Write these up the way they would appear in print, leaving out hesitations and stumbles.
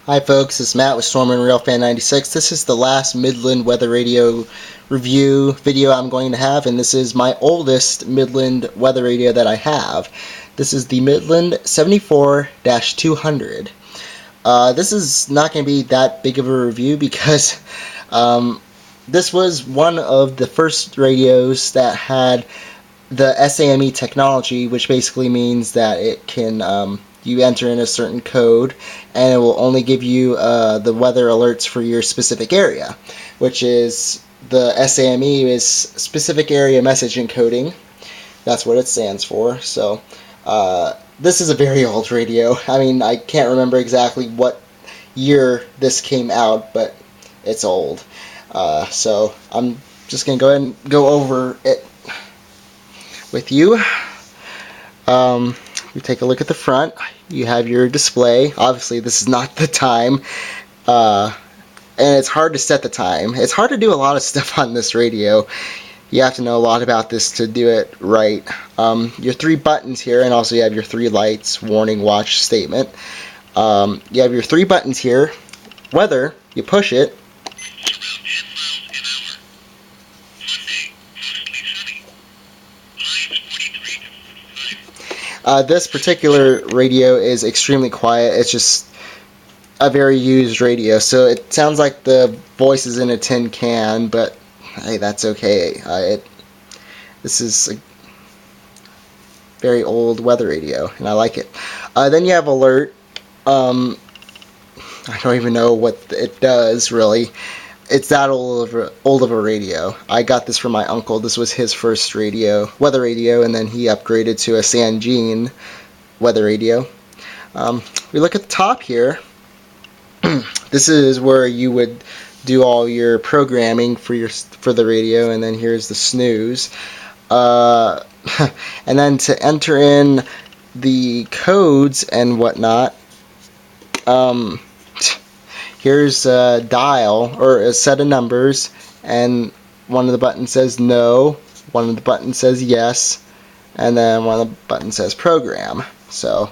Hi folks, it's Matt with Storm and Real Fan 96. This is the last Midland Weather Radio review video I'm going to have, and this is my oldest Midland Weather Radio that I have. This is the Midland 74-200. This is not going to be that big of a review because this was one of the first radios that had the SAME technology, which basically means that it can you enter in a certain code and it will only give you the weather alerts for your specific area, which is the SAME is specific area message encoding. That's what it stands for. So this is a very old radio. I mean, I can't remember exactly what year this came out, but it's old. So I'm just going to go ahead and go over it with you. You take a look at the front. You have your display. Obviously, this is not the time, and it's hard to set the time. It's hard to do a lot of stuff on this radio. You have to know a lot about this to do it right. Your three buttons here, and also you have your three lights, warning, watch, statement. You have your three buttons here. Weather, you push it. This particular radio is extremely quiet. It's just a very used radio, so it sounds like the voice is in a tin can, but hey, that's okay. This is a very old weather radio, and I like it. Then you have alert. I don't even know what it does, really. It's that old of a radio. I got this from my uncle. This was his first radio, weather radio, and then he upgraded to a Sangean weather radio. We look at the top here. This is where you would do all your programming for the radio, and then here's the snooze. And then to enter in the codes and whatnot, here's a dial, or a set of numbers, and one of the buttons says no, one of the buttons says yes, and then one of the buttons says program. So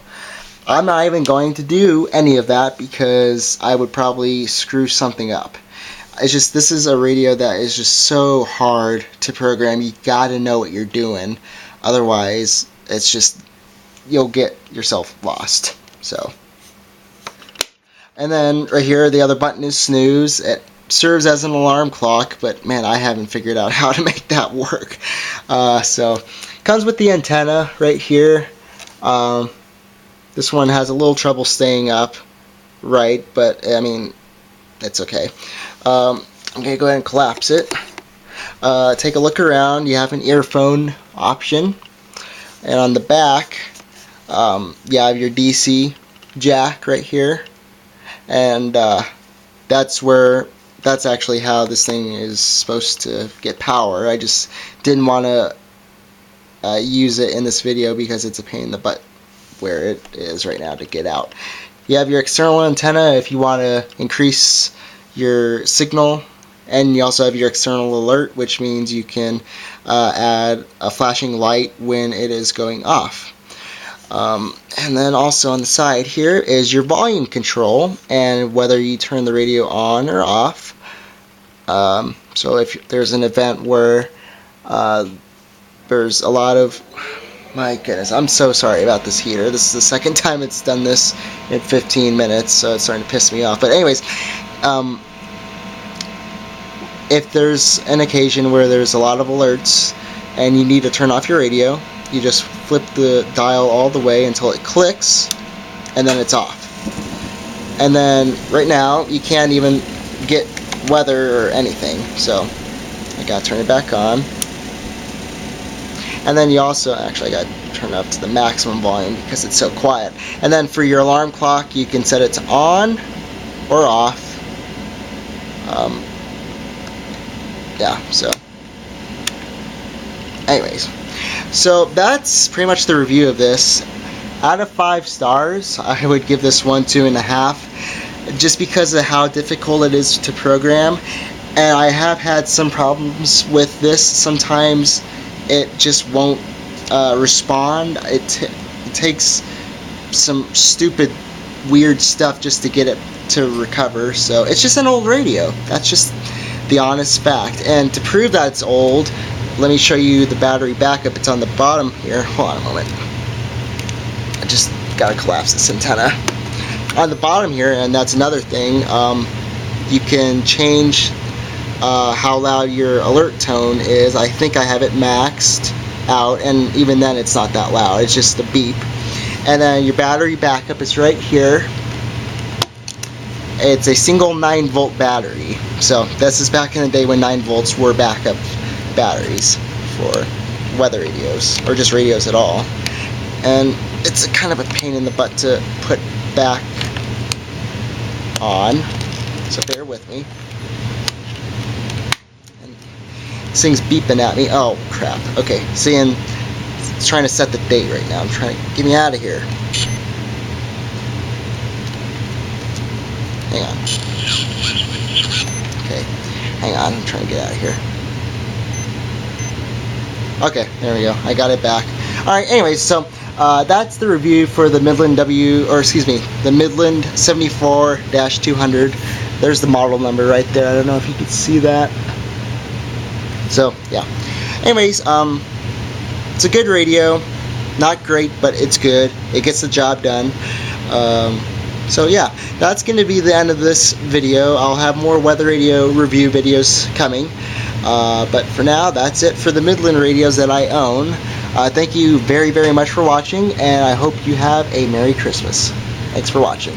I'm not even going to do any of that because I would probably screw something up. It's just, this is a radio that is just so hard to program. You gotta know what you're doing, otherwise it's just, you'll get yourself lost. So, and then right here, the other button is snooze. It serves as an alarm clock, but man, I haven't figured out how to make that work. So, comes with the antenna right here. This one has a little trouble staying up right, but I mean, it's okay. I'm going to go ahead and collapse it. Take a look around. You have an earphone option. And on the back, you have your DC jack right here. And that's actually how this thing is supposed to get power. I just didn't want to use it in this video because it's a pain in the butt where it is right now to get out. You have your external antenna if you want to increase your signal, and you also have your external alert, which means you can add a flashing light when it is going off. And then also on the side here is your volume control and whether you turn the radio on or off. So if there's an event where there's a lot of, my goodness, I'm so sorry about this heater. This is the second time it's done this in 15 minutes, so it's starting to piss me off. But anyways, if there's an occasion where there's a lot of alerts and you need to turn off your radio, you just flip the dial all the way until it clicks, and then it's off. And then right now you can't even get weather or anything, so I gotta turn it back on. And then you also, actually I gotta turn it up to the maximum volume because it's so quiet. And then for your alarm clock, you can set it to on or off. Yeah, so anyways, so that's pretty much the review of this. Out of 5 stars, I would give this one 2.5, just because of how difficult it is to program. And I have had some problems with this. Sometimes it just won't respond. It takes some stupid weird stuff just to get it to recover. So it's just an old radio. That's just the honest fact. And to prove that it's old, let me show you the battery backup. It's on the bottom here. Hold on a moment. I just gotta collapse this antenna. On the bottom here, and that's another thing, you can change how loud your alert tone is. I think I have it maxed out, and even then it's not that loud. It's just a beep. And then your battery backup is right here. It's a single 9-volt battery. So this is back in the day when 9 volts were backup batteries for weather radios, or just radios at all. And it's a kind of a pain in the butt to put back on, so bear with me. And this thing's beeping at me. Oh crap. Okay, seeing it's trying to set the date right now. I'm trying to get me out of here. Hang on. Okay, hang on. I'm trying to get out of here. Okay, there we go. I got it back. Alright, anyways, so that's the review for the Midland the Midland 74-200. There's the model number right there. I don't know if you can see that. So, yeah. Anyways, it's a good radio. Not great, but it's good. It gets the job done. So yeah, that's going to be the end of this video. I'll have more weather radio review videos coming. But for now, that's it for the Midland radios that I own. Thank you very, very much for watching, and I hope you have a Merry Christmas. Thanks for watching.